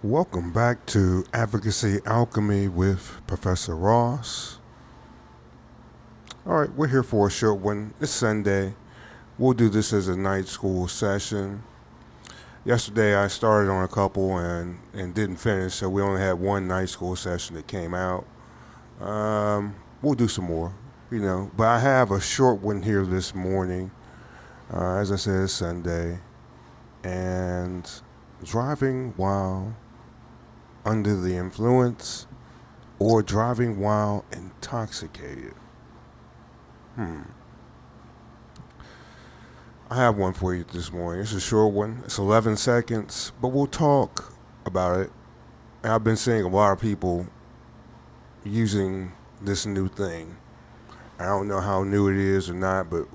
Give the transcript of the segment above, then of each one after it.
Welcome back to Advocacy Alchemy with Professor Ross. All right, we're here for a short one. It's Sunday. We'll do this as a night school session. Yesterday I started on a couple and didn't finish, so we only had one night school session that came out. We'll do some more, but I have a short one here this morning. As I said, it's Sunday. And driving while under the influence or driving while intoxicated. I have one for you this morning. It's a short one. It's 11 seconds, but we'll talk about it. And I've been seeing a lot of people using this new thing. I don't know how new it is or not, but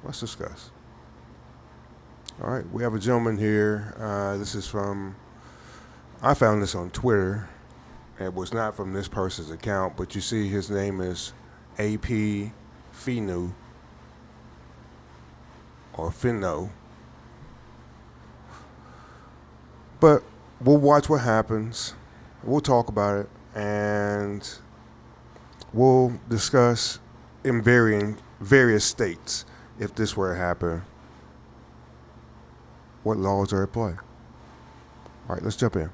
let's discuss. All right, we have a gentleman here. This is I found this on Twitter. It was not from this person's account, but you see his name is AP Finu or Finno. But we'll watch what happens. We'll talk about it, and we'll discuss in various states if this were to happen. What laws are at play? All right, let's jump in.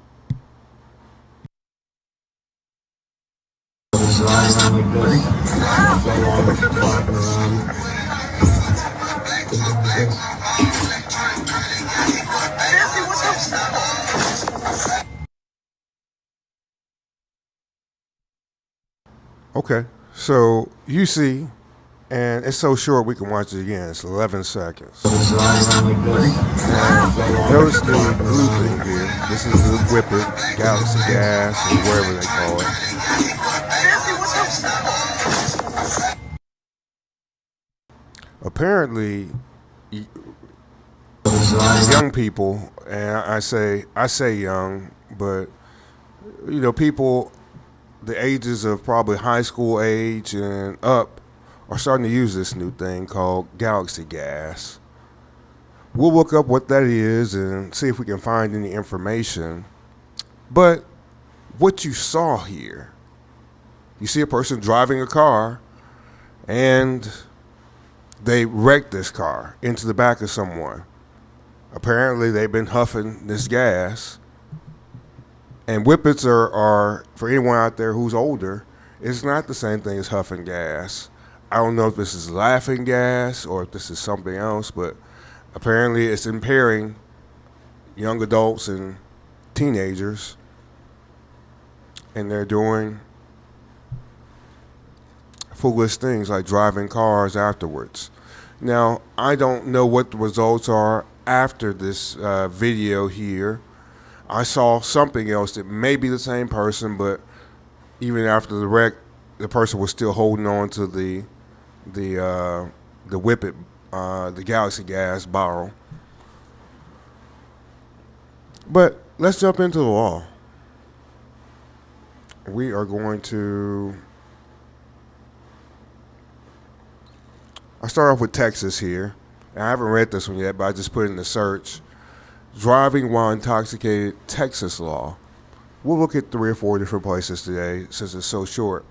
Okay, so you see, and it's so short we can watch it again. It's 11 seconds. Notice the blue thing here. This is the whippet, Galaxy Gas, or whatever they call it. Apparently, young people, and I say young, but people the ages of probably high school age and up are starting to use this new thing called Galaxy Gas. We'll look up what that is and see if we can find any information. But what you saw here, you see a person driving a car and they wrecked this car into the back of someone. Apparently they've been huffing this gas. And whippets are, for anyone out there who's older, it's not the same thing as huffing gas. I don't know if this is laughing gas or if this is something else, but apparently it's impairing young adults and teenagers, and they're doing foolish things like driving cars afterwards. Now, I don't know what the results are after this video here. I saw something else that may be the same person, but even after the wreck, the person was still holding on to the whippet, the Galaxy Gas bottle. But let's jump into the law. We are going to. I'll start off with Texas here. And I haven't read this one yet, but I just put it in the search. Driving while intoxicated, Texas law. We'll look at 3 or 4 different places today since it's so short.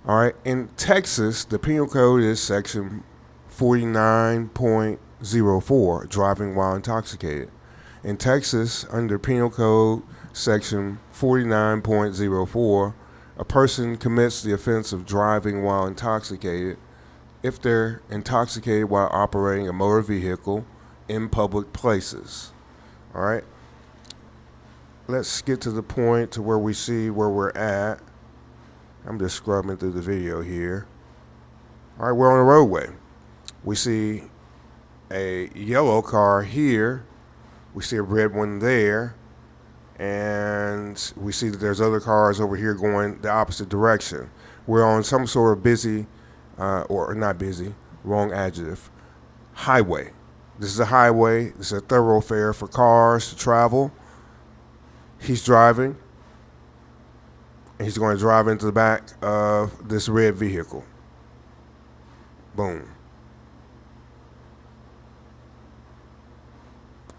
All right, in Texas, the penal code is section 49.04, driving while intoxicated. In Texas, under penal code section 49.04, a person commits the offense of driving while intoxicated if they're intoxicated while operating a motor vehicle in public places. All right. Let's get to the point to where we see where we're at. I'm just scrubbing through the video here. All right, we're on the roadway. We see a yellow car here. We see a red one there. And we see that there's other cars over here going the opposite direction. We're on some sort of busy, or not busy, wrong adjective, highway. This is a highway. This is a thoroughfare for cars to travel. He's driving. And he's going to drive into the back of this red vehicle. Boom.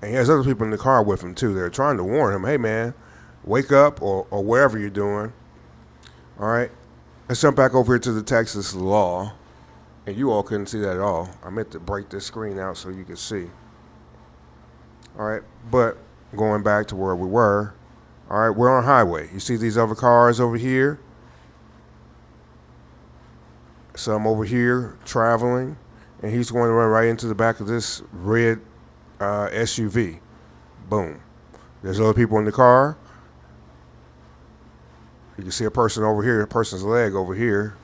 And he has other people in the car with him too. They're trying to warn him, hey man, wake up or wherever you're doing. All right. Let's jump back over here to the Texas law. And you all couldn't see that at all. I meant to break this screen out so you could see. All right. But going back to where we were, all right, we're on a highway. You see these other cars over here? Some over here traveling. And he's going to run right into the back of this red SUV. Boom. There's other people in the car. You can see a person over here, a person's leg over here.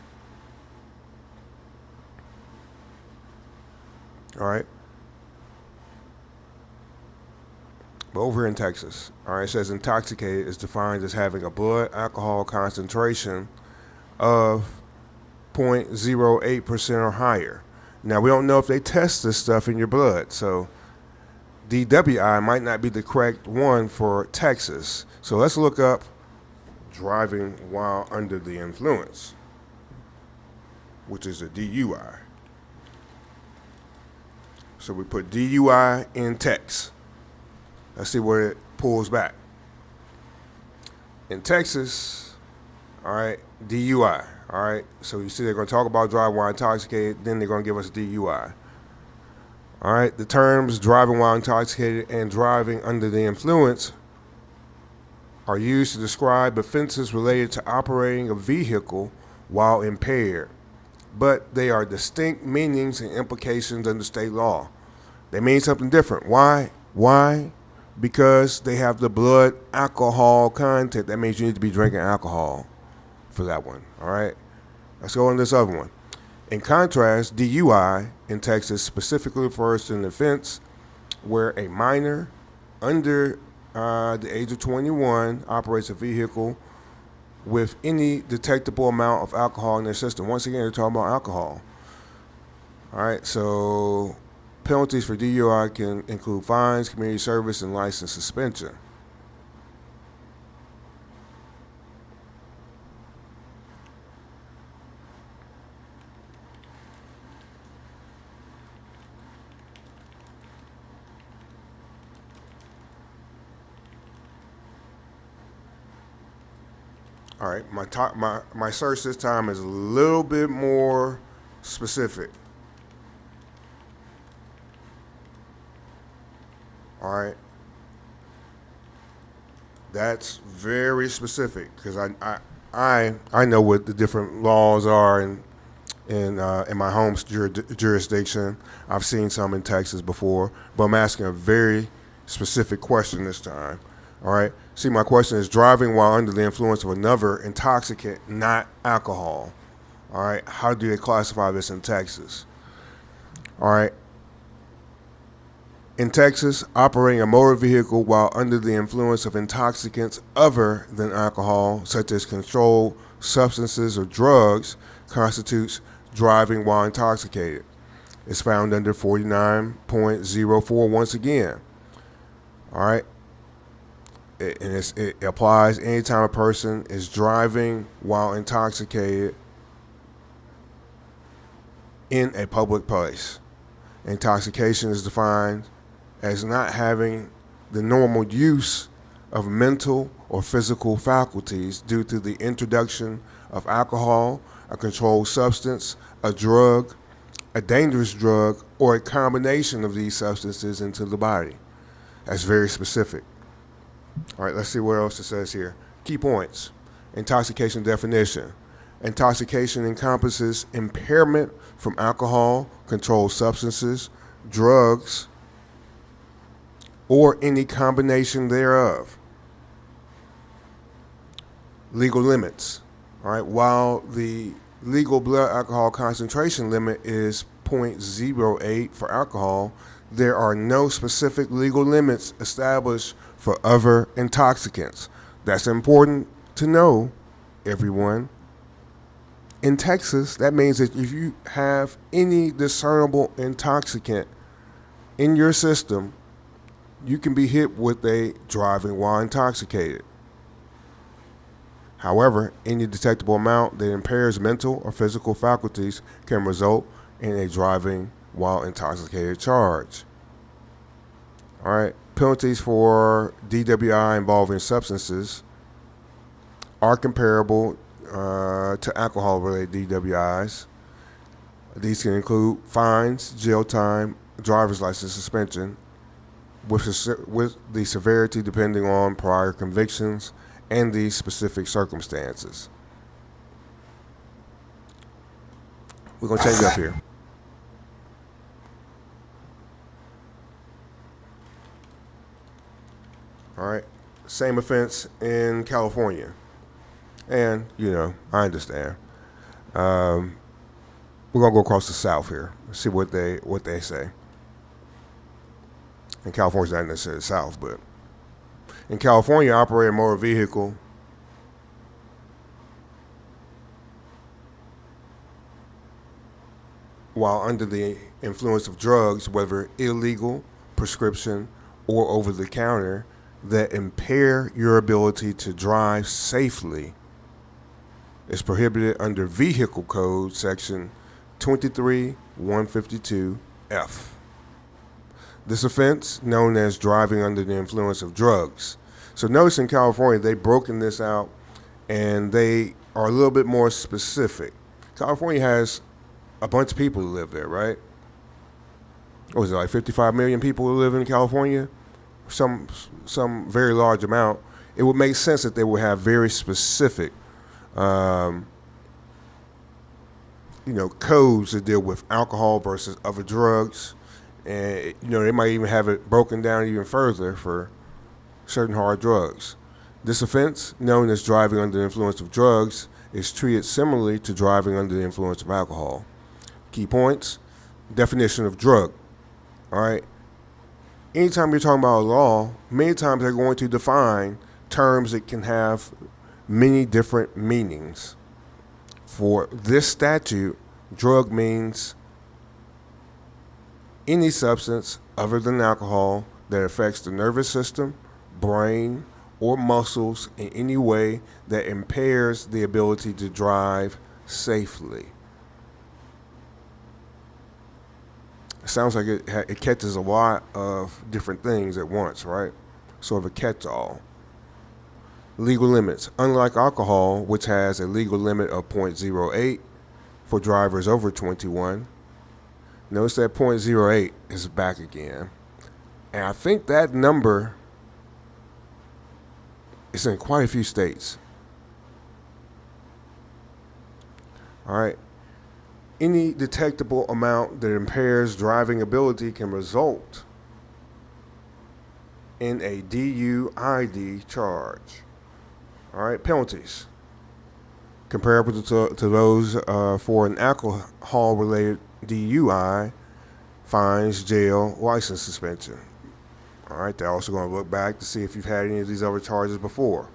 All right. But over here in Texas, all right, it says intoxicated is defined as having a blood alcohol concentration of 0.08% or higher. Now, we don't know if they test this stuff in your blood, so DWI might not be the correct one for Texas. So let's look up driving while under the influence, which is a DUI. So we put DUI in text. Let's see where it pulls back. In Texas, all right, DUI. All right, so you see they're going to talk about driving while intoxicated, then they're going to give us DUI. All right, the terms driving while intoxicated and driving under the influence are used to describe offenses related to operating a vehicle while impaired, but they are distinct meanings and implications under state law. They mean something different. Why? Because they have the blood alcohol content. That means you need to be drinking alcohol for that one. All right, let's go on this other one. In contrast, DUI in Texas specifically refers to an offense where a minor under the age of 21 operates a vehicle with any detectable amount of alcohol in their system. Once again, they're talking about alcohol. All right, so penalties for DUI can include fines, community service, and license suspension. All right, my search this time is a little bit more specific. All right, that's very specific because I know what the different laws are in my home jurisdiction. I've seen some in Texas before, but I'm asking a very specific question this time. All right. See, my question is driving while under the influence of another intoxicant, not alcohol. All right. How do they classify this in Texas? All right. In Texas, operating a motor vehicle while under the influence of intoxicants other than alcohol, such as controlled substances or drugs, constitutes driving while intoxicated. It's found under 49.04 once again. All right. It applies anytime a person is driving while intoxicated in a public place. Intoxication is defined as not having the normal use of mental or physical faculties due to the introduction of alcohol, a controlled substance, a drug, a dangerous drug, or a combination of these substances into the body. That's very specific. All right, let's see what else it says here. Key points. Intoxication definition. Intoxication encompasses impairment from alcohol, controlled substances, drugs, or any combination thereof. Legal limits. All right, while the legal blood alcohol concentration limit is 0.08 for alcohol, there are no specific legal limits established for other intoxicants. That's important to know, everyone. In Texas, that means that if you have any discernible intoxicant in your system, you can be hit with a driving while intoxicated. However, any detectable amount that impairs mental or physical faculties can result in a driving while intoxicated charge. All right. Penalties for DWI involving substances are comparable to alcohol-related DWIs. These can include fines, jail time, driver's license suspension, with the severity depending on prior convictions and the specific circumstances. We're going to change up here. All right. Same offense in California. And, I understand. We're going to go across the South here, see what they say. In California, not necessarily the South, but in California, operate a motor vehicle while under the influence of drugs, whether illegal, prescription, or over the counter, that impair your ability to drive safely is prohibited under Vehicle Code Section 23-152F. This offense, known as driving under the influence of drugs. So notice in California, they've broken this out and they are a little bit more specific. California has a bunch of people who live there, right? What was it, like 55 million people who live in California? Some very large amount. It would make sense that they would have very specific codes that deal with alcohol versus other drugs. And, they might even have it broken down even further for certain hard drugs. This offense, known as driving under the influence of drugs, is treated similarly to driving under the influence of alcohol. Key points: definition of drug. All right. Anytime you're talking about a law, many times they're going to define terms that can have many different meanings. For this statute, drug means any substance other than alcohol that affects the nervous system, brain, or muscles in any way that impairs the ability to drive safely. It sounds like it catches a lot of different things at once, right? Sort of a catch-all. Legal limits. Unlike alcohol, which has a legal limit of 0.08 for drivers over 21, notice that 0.08 is back again. And I think that number is in quite a few states. All right. Any detectable amount that impairs driving ability can result in a DUI charge. All right, penalties. Comparable to those for an alcohol-related DUI, fines, jail, license suspension. All right, they're also going to look back to see if you've had any of these other charges before.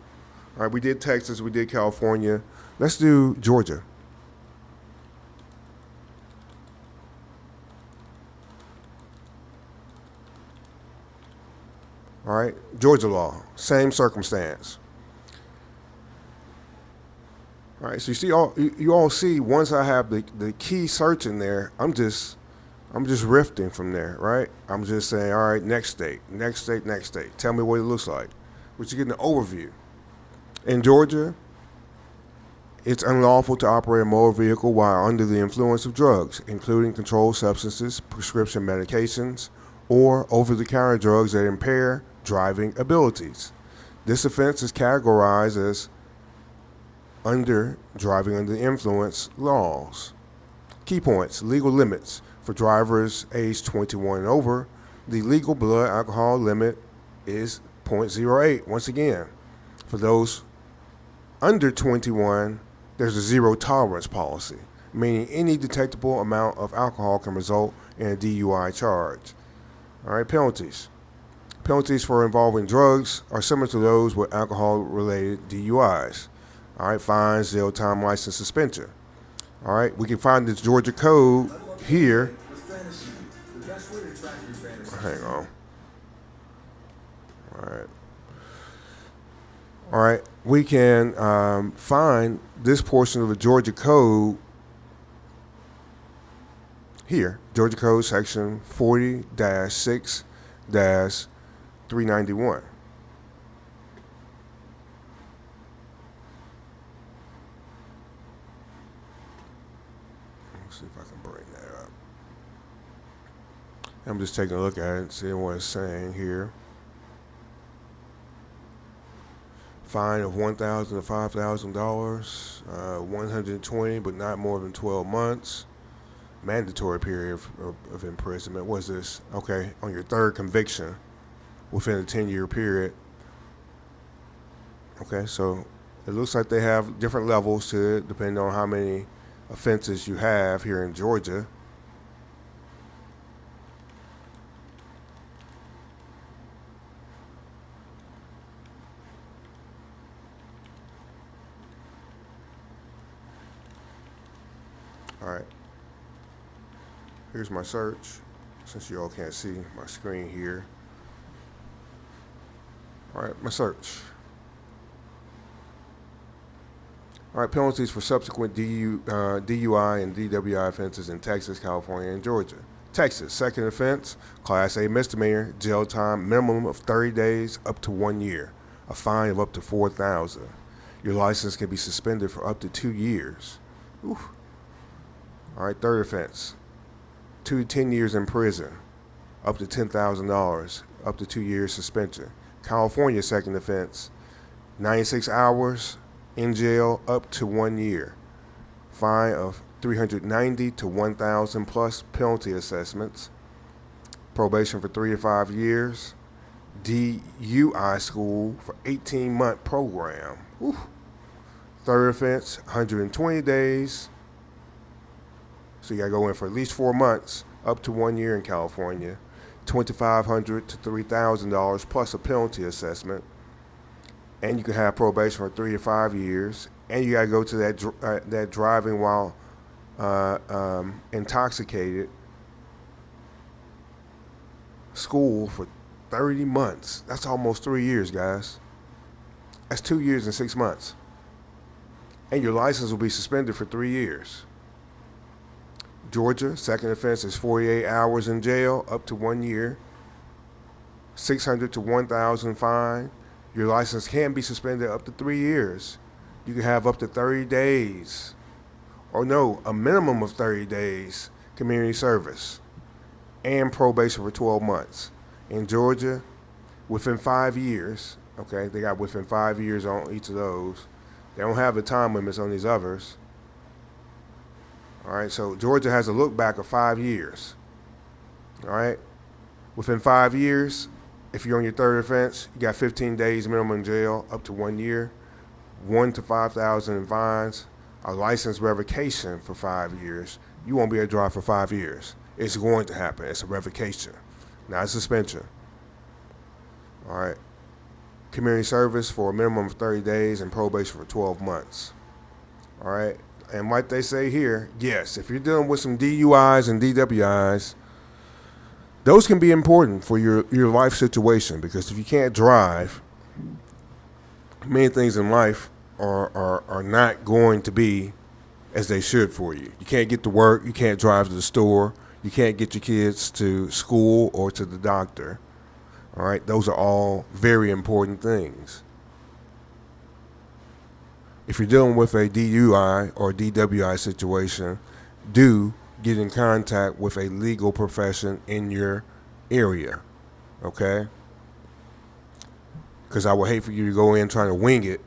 All right, we did Texas, we did California. Let's do Georgia. All right, Georgia law, same circumstance. All right, so you all see once I have the key search in there, I'm just rifting from there, right? I'm just saying, all right, next state, next state, next state. Tell me what it looks like. But you're getting an overview. In Georgia, it's unlawful to operate a motor vehicle while under the influence of drugs, including controlled substances, prescription medications, or over-the-counter drugs that impair driving abilities. This offense is categorized as under driving under the influence laws. Key points: legal limits. For drivers aged 21 and over, the legal blood alcohol limit is 0.08. Once again, for those under 21, there's a zero tolerance policy, meaning any detectable amount of alcohol can result in a DUI charge. All right, penalties. Penalties for involving drugs are similar to those with alcohol-related DUIs. All right, fines, jail time, license suspension. All right, we can find this Georgia code here. Hang on. All right, we can find this portion of the Georgia code here. Georgia code section 40-6- $391. Let's see if I can bring that up. I'm just taking a look at it, seeing what it's saying here. Fine of $1,000 to $5,000, 120, but not more than 12 months. Mandatory period of imprisonment. What's this? Okay, on your third conviction within a 10-year period. Okay, so it looks like they have different levels to it, depending on how many offenses you have here in Georgia. All right. Here's my search, since you all can't see my screen here. All right, my search. All right, penalties for subsequent DUI and DWI offenses in Texas, California, and Georgia. Texas, second offense, Class A misdemeanor, jail time minimum of 30 days up to 1 year, a fine of up to $4,000. Your license can be suspended for up to 2 years. Oof. All right, third offense, 2 to 10 years in prison, up to $10,000, up to 2 years suspension. California, second offense, 96 hours in jail, up to 1 year. Fine of $390 to $1,000 plus penalty assessments. Probation for 3 to 5 years. DUI school for 18-month program. Whew. Third offense, 120 days. So you gotta go in for at least 4 months, up to 1 year in California, $2,500 to $3,000 plus a penalty assessment, and you can have probation for 3 to 5 years, and you gotta go to that driving while intoxicated school for 30 months. That's almost 3 years, guys. That's 2 years and 6 months, and your license will be suspended for 3 years. Georgia, second offense is 48 hours in jail, up to 1 year, $600 to $1,000 fine. Your license can be suspended up to 3 years. You can have up to 30 days, or no, a minimum of 30 days community service, and probation for 12 months. In Georgia, within 5 years, okay, they got within 5 years on each of those. They don't have the time limits on these others. All right, so Georgia has a look back of 5 years. All right, within 5 years, if you're on your third offense, you got 15 days minimum in jail, up to 1 year, $1,000 to $5,000 in fines, a license revocation for 5 years. You won't be able to drive for 5 years. It's going to happen. It's a revocation, not a suspension. All right, community service for a minimum of 30 days and probation for 12 months. All right. And like they say here, yes, if you're dealing with some DUIs and DWIs, those can be important for your life situation, because if you can't drive, many things in life are not going to be as they should for you. You can't get to work, you can't drive to the store, you can't get your kids to school or to the doctor. All right, those are all very important things. If you're dealing with a DUI or DWI situation, do get in contact with a legal profession in your area, okay? Because I would hate for you to go in trying to wing it,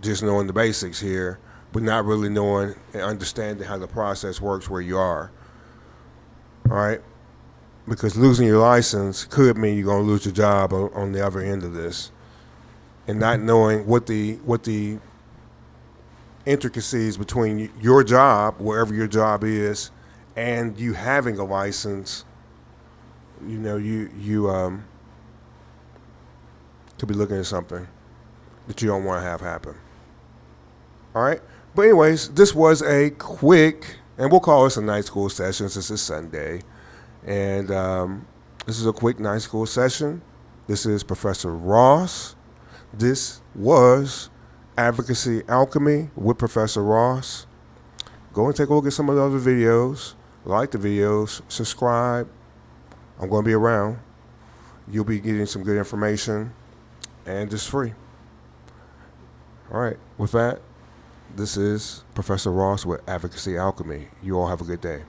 just knowing the basics here, but not really knowing and understanding how the process works where you are, all right? Because losing your license could mean you're going to lose your job on the other end of this. And not knowing what the intricacies between your job, wherever your job is, and you having a license, you know, you could be looking at something that you don't want to have happen. All right. But anyways, this was a quick, and we'll call this a night school session since it's Sunday. And this is a quick night school session. This is Professor Ross. This was Advocacy Alchemy with Professor Ross. Go and take a look at some of the other videos. Like the videos. Subscribe. I'm going to be around. You'll be getting some good information, and it's free. All right. With that, this is Professor Ross with Advocacy Alchemy. You all have a good day.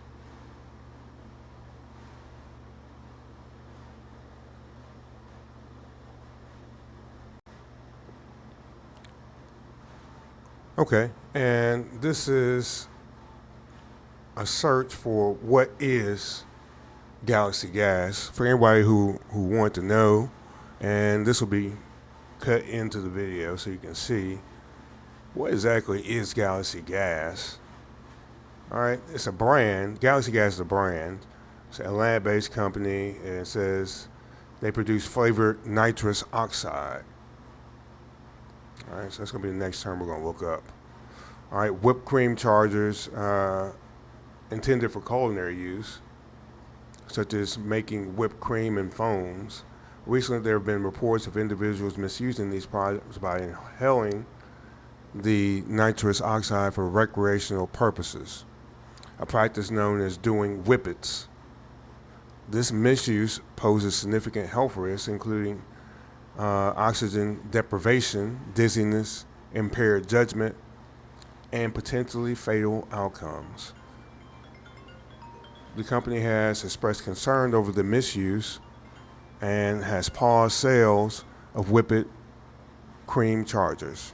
Okay, and this is a search for what is galaxy gas for anybody who want to know, and this will be cut into the video so you can see what exactly is galaxy gas. All right, it's a brand. Galaxy Gas is a brand. It's an Atlanta-based company, and it says they produce flavored nitrous oxide. All right, so that's going to be the next term we're going to look up. All right, whipped cream chargers intended for culinary use, such as making whipped cream and foams. Recently, there have been reports of individuals misusing these products by inhaling the nitrous oxide for recreational purposes, a practice known as doing whippets. This misuse poses significant health risks, including oxygen deprivation, dizziness, impaired judgment, and potentially fatal outcomes. The company has expressed concern over the misuse and has paused sales of whippet cream chargers.